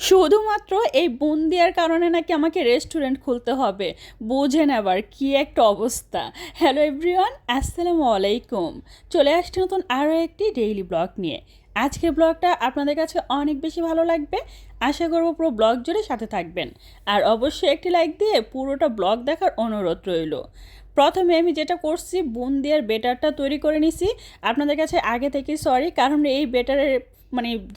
শুধুমাত্র এই বুন্দিয়ার কারণে নাকি আমাকে রেস্টুরেন্ট খুলতে হবে। বোঝেন আবার কি একটা অবস্থা। হ্যালো এভরিওয়ান, আসসালামু আলাইকুম। চলে আসছি নতুন আরও একটি ডেইলি ব্লগ নিয়ে। আজকের ব্লগটা আপনাদের কাছে অনেক বেশি ভালো লাগবে। আশা করব পুরো ব্লগ জুড়ে সাথে থাকবেন, আর অবশ্যই একটি লাইক দিয়ে পুরোটা ব্লগ দেখার অনুরোধ রইল। প্রথমে আমি যেটা করছি, বুন্দিয়ার বেটারটা তৈরি করে নিছি। আপনাদের কাছে আগে থেকেই সরি, কারণ এই বেটারের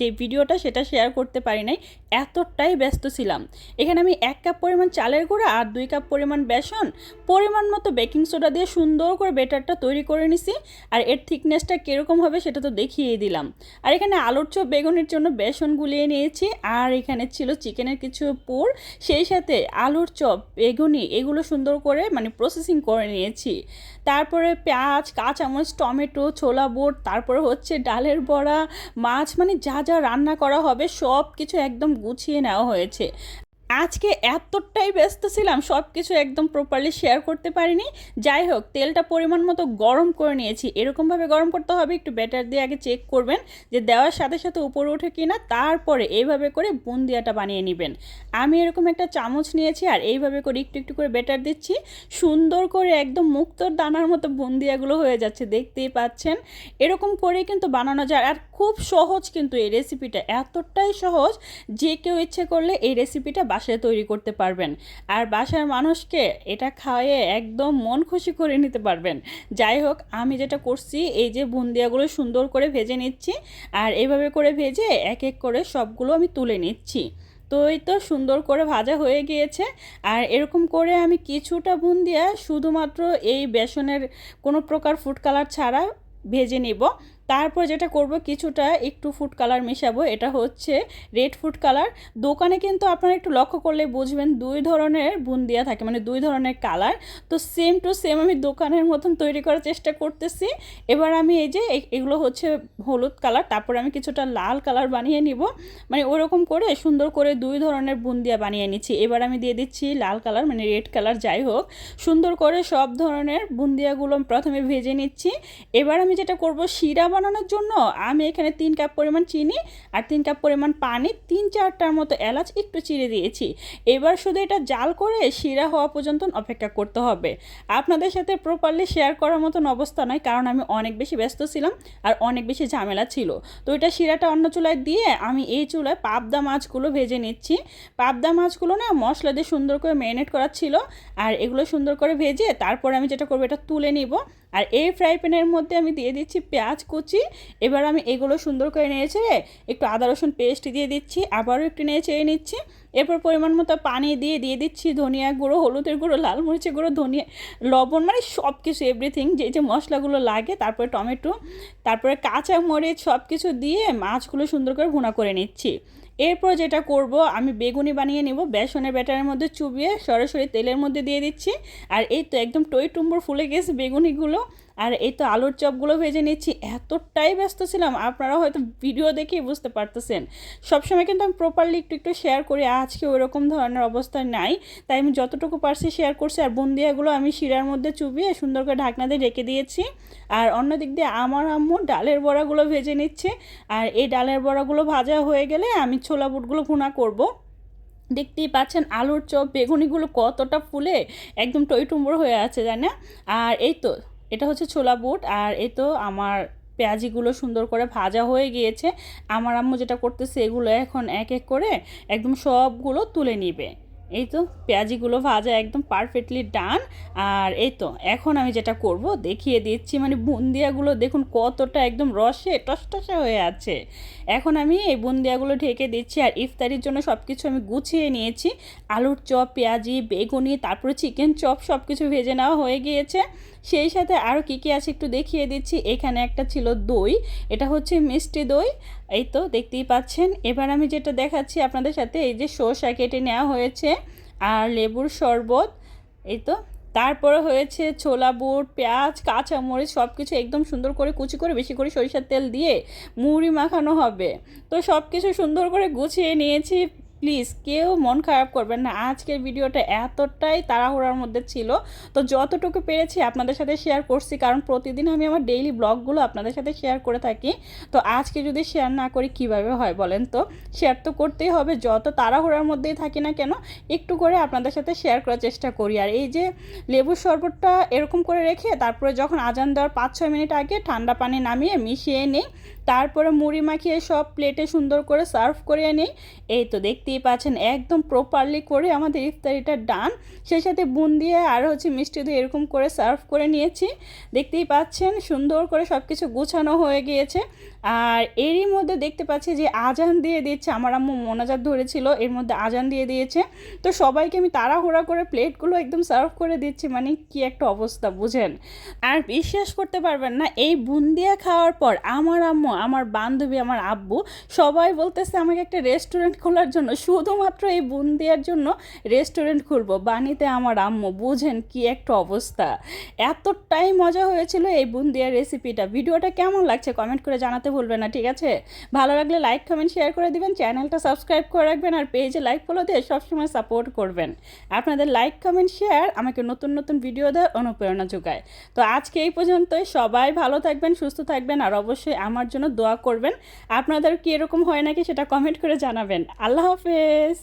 যে ভিডিওটা সেটা শেয়ার করতে পারি নাই, এতটাই ব্যস্ত ছিলাম। এখানে আমি 1 কাপ পরিমাণ চালের গুঁড়া আর 2 কাপ পরিমাণ বেসন, পরিমাণ মতো বেকিং সোডা দিয়ে সুন্দর করে বেটারটা তৈরি করে নিছি। আর এর থিকনেসটা কীরকম হবে সেটা তো দেখিয়ে দিলাম। আর এখানে আলুর চপ বেগুনের জন্য বেসন গুলিয়ে নিয়েছি, আর এখানে ছিল চিকেনের কিছু পুর, সেই সাথে আলুর চপ বেগুনি এগুলো সুন্দর করে প্রসেসিং করে নিয়েছি। তারপরে পেঁয়াজ, কাঁচামরিচ, টমেটো, ছোলা বুট, তারপরে হচ্ছে ডালের বড়া, মাছ, যা যা রান্না করা হবে সব কিছু একদম গুছিয়ে নেওয়া হয়েছে। আজকে এতটাই ব্যস্ত ছিলাম, সব কিছু একদম প্রপারলি শেয়ার করতে পারিনি। যাই হোক, তেলটা পরিমাণ মতো গরম করে নিয়েছি। এরকমভাবে গরম করতে হবে, একটু ব্যাটার দিয়ে আগে চেক করবেন যে দেওয়ার সাথে সাথে উপরে ওঠে কি না, তারপরে এইভাবে করে বুন্দিয়াটা বানিয়ে নেবেন। আমি এরকম একটা চামচ নিয়েছি, আর এইভাবে করে একটু একটু করে ব্যাটার দিচ্ছি। সুন্দর করে একদম মুক্তোর দানার মতো বুন্দিয়াগুলো হয়ে যাচ্ছে, দেখতেই পাচ্ছেন। এরকম করে কিন্তু বানানো যায়, আর খুব সহজ কিন্তু এই রেসিপিটা, এতটাই সহজ যে কেউ ইচ্ছে করলে এই রেসিপিটা বাসায় তৈরি করতে পারবেন, আর বাসার মানুষকে এটা খাওয়ায়ে একদম মন খুশি করে নিতে পারবেন। যাই হোক, আমি যেটা করছি, এই যে বুন্দিয়াগুলো সুন্দর করে ভেজে নিচ্ছি, আর এইভাবে করে ভেজে এক এক করে সবগুলো আমি তুলে নিচ্ছি। তো এই তো সুন্দর করে ভাজা হয়ে গিয়েছে। আর এরকম করে আমি কিছুটা বুন্দিয়া শুধুমাত্র এই বেসনের কোনো প্রকার ফুড কালার ছাড়া ভেজে নেব। তারপর যেটা করব, কিছুটা একটু ফুড কালার মেশাবো, এটা হচ্ছে রেড ফুড কালার। দোকানে কিন্তু আপনারা একটু লক্ষ্য করলে বুঝবেন 2 ধরনের বুন্দিয়া থাকে, 2 ধরনের কালার। তো সেম টু সেম আমি দোকানের মতন তৈরি করার চেষ্টা করতেছি। এবার আমি এই যে এগুলো হচ্ছে হলুদ কালার, তারপরে আমি কিছুটা লাল কালার বানিয়ে নিব, ওরকম করে সুন্দর করে 2 ধরনের বুন্দিয়া বানিয়ে নিচ্ছি। এবার আমি দিয়ে দিচ্ছি লাল কালার, রেড কালার। যাই হোক, সুন্দর করে সব ধরনের বুন্দিয়াগুলো প্রথমে ভেজে নিচ্ছি। এবার আমি যেটা করব, শিরা বানানোর জন্য আমি এখানে 3 কাপ পরিমাণ চিনি আর 3 কাপ পরিমাণ পানি, 3-4টার মতো এলাচ একটু চিড়ে দিয়েছি। এবার শুধু এটা জাল করে শিরা হওয়া পর্যন্ত অপেক্ষা করতে হবে। আপনাদের সাথে প্রপারলি শেয়ার করার মতন অবস্থা নয়, কারণ আমি অনেক বেশি ব্যস্ত ছিলাম আর অনেক বেশি ঝামেলা ছিল। তো এটা শিরাটা অন্য চুলায় দিয়ে আমি এই চুলায় পাবদা মাছগুলো ভেজে নিচ্ছি। পাবদা মাছগুলো না মশলা দিয়ে সুন্দর করে ম্যারিনেট করা ছিল, আর এগুলো সুন্দর করে ভেজে তারপরে আমি যেটা করবো, এটা তুলে নিব। আর এই ফ্রাই প্যানের মধ্যে আমি দিয়ে দিচ্ছি পেঁয়াজ কুচি। এবার আমি এগুলো সুন্দর করে নেড়ে একটু আদা রসুন পেস্ট দিয়ে দিচ্ছি, আবারও একটু নেড়ে নিচ্ছি। এরপর পরিমাণ মতো পানি দিয়ে দিচ্ছি ধনিয়া গুঁড়ো, হলুদের গুঁড়ো, লাল মরিচের গুঁড়ো, ধনিয়া, লবণ, সব কিছু এভরিথিং যে মশলাগুলো লাগে। তারপরে টমেটো, তারপরে কাঁচা মরিচ, সব কিছু দিয়ে মাছগুলো সুন্দর করে ভুনা করে নিচ্ছি। এরপর যেটা করব, আমি বেগুনি বানিয়ে নেব। বেসনের ব্যাটারের মধ্যে চুবিয়ে সরাসরি তেলের মধ্যে দিয়ে দিচ্ছি। আর এই তো একদম টই টুম্বর ফুলে গেছে বেগুনিগুলো। আর এই তো আলুর চপগুলো ভেজে নিচ্ছি। এতটাই ব্যস্ত ছিলাম, আপনারা হয়তো ভিডিও দেখেই বুঝতে পারতেছেন। সবসময় কিন্তু আমি প্রপারলি একটু একটু শেয়ার করি, আজকে ওইরকম ধরনের অবস্থা নাই, তাই আমি যতটুকু পারছি শেয়ার করছি। আর বুন্দিয়াগুলো আমি শিরার মধ্যে চুবিয়ে সুন্দর করে ঢাকনা দিয়ে রেখে দিয়েছি। আর অন্য দিক দিয়ে আমার আম্মু ডালের বড়াগুলো ভেজে নিচ্ছে। আর এই ডালের বড়াগুলো ভাজা হয়ে গেলে আমি ছোলা বুটগুলো ভুনা করব। দেখতেই পাচ্ছেন আলুর চপ বেগুনিগুলো কতটা ফুলে একদম টইটুম্বর হয়ে আছে, জানে। আর এই তো এটা হচ্ছে ছোলা বুট। আর এই তো আমার পেঁয়াজিগুলো সুন্দর করে ভাজা হয়ে গিয়েছে। আমার আম্মু যেটা করতেছে, এগুলো এখন এক এক করে একদম সবগুলো তুলে নিবে। এই তো পেঁয়াজিগুলো ভাজা একদম পারফেক্টলি ডান। আর এই তো এখন আমি যেটা করব দেখিয়ে দিচ্ছি, বুন্দিয়াগুলো দেখুন কতটা একদম রসে টসটসে হয়ে আছে। এখন আমি এই বুন্দিয়াগুলো ঢেকে দিচ্ছি। আর ইফতারির জন্য সব কিছু আমি গুছিয়ে নিয়েছি। আলুর চপ, পেঁয়াজি, বেগুনি, তারপরে চিকেন চপ সব কিছু ভেজে নেওয়া হয়ে গিয়েছে। সেই সাথে আরও কী কী আছে একটু দেখিয়ে দিচ্ছি। এখানে একটা ছিল দই, এটা হচ্ছে মিষ্টি দই। এই তো দেখতেই পাচ্ছেন। এবার আমি যেটা দেখাচ্ছি আপনাদের সাথে, এই যে শসা কেটে নেওয়া হয়েছে আর লেবুর শরবত। এই তো তারপরে হয়েছে ছোলা বুট, পেঁয়াজ, কাঁচামরিচ, সব কিছু একদম সুন্দর করে কুচি করে বেশি করে সরিষার তেল দিয়ে মুড়ি মাখানো হবে। তো সব কিছু সুন্দর করে গুছিয়ে নিয়েছি। প্লিজ কেউ মন খারাপ করবেন না, আজকের ভিডিওটা এতটাই তাড়াহুড়ার মধ্যে ছিল, তো যতটুকু পেরেছি আপনাদের সাথে শেয়ার করছি, কারণ প্রতিদিন আমি আমার ডেইলি ব্লগগুলো আপনাদের সাথে শেয়ার করে থাকি। তো আজকে যদি শেয়ার না করি কিভাবে হয় বলেন তো? শেয়ার তো করতেই হবে, যত তাড়াহুড়ার মধ্যেই থাকি না কেন একটু করে আপনাদের সাথে শেয়ার করার চেষ্টা করি। আর এই যে লেবুর শরবতটা এরকম করে রেখে তারপরে যখন আজান দেওয়ার 5-6 মিনিট আগে ঠান্ডা পানি নামিয়ে মিশিয়ে নিই, তারপরে মুড়ি মাখিয়ে সব প্লেটে সুন্দর করে সার্ভ করে নিই। এই তো দেখতেই পাচ্ছেন একদম প্রপারলি করে আমাদের ইফতারিটা ডান। সেই সাথে বুন্দিয়া আর মিষ্টি দই এরকম করে সার্ভ করে নিয়েছি। দেখতেই পাচ্ছেন সুন্দর করে সব কিছু গুছানো হয়ে গিয়েছে। আর এরই মধ্যে দেখতে পাচ্ছি যে আজান দিয়ে দিচ্ছে, আমার আম্মু মোনাজাত ধরেছিল, এর মধ্যে আজান দিয়ে দিয়েছে। তো সবাইকে আমি তাড়াহুড়া করে প্লেটগুলো একদম সার্ভ করে দিচ্ছি, মানে কি একটা অবস্থা বুঝেন। আর বিশ্বাস করতে পারবেন না, এই বুন্দিয়া খাওয়ার পর আমার আম্মু, আমার বান্ধবী, আমার আব্বু সবাই বলতেছে আমাকে একটা রেস্টুরেন্ট খোলার জন্য, শুধুমাত্র এই বুন্দিয়ার জন্য রেস্টুরেন্ট খুলবো। বানিতে আমার আম্মু, বুঝেন কি একটা অবস্থা। এতটাই মজা হয়েছিল এই বুন্দিয়ার রেসিপিটা। ভিডিওটা কেমন লাগছে কমেন্ট করে জানাতে ভুলবেন না, ঠিক আছে? ভালো লাগলে লাইক কমেন্ট শেয়ার করে দিবেন, চ্যানেলটা সাবস্ক্রাইব করে রাখবেন, আর পেজে লাইক ফলো দিয়ে সবসময় সাপোর্ট করবেন। আপনাদের লাইক কমেন্ট শেয়ার আমাকে নতুন নতুন ভিডিও দেওয়ার অনুপ্রেরণা যোগায়। তো আজকে এই পর্যন্তই, সবাই ভালো থাকবেন, সুস্থ থাকবেন, আর অবশ্যই আমার জন্য দোয়া করবেন। আপনাদের কি এরকম হয় নাকি সেটা কমেন্ট করে জানাবেন। আল্লাহ হাফেজ।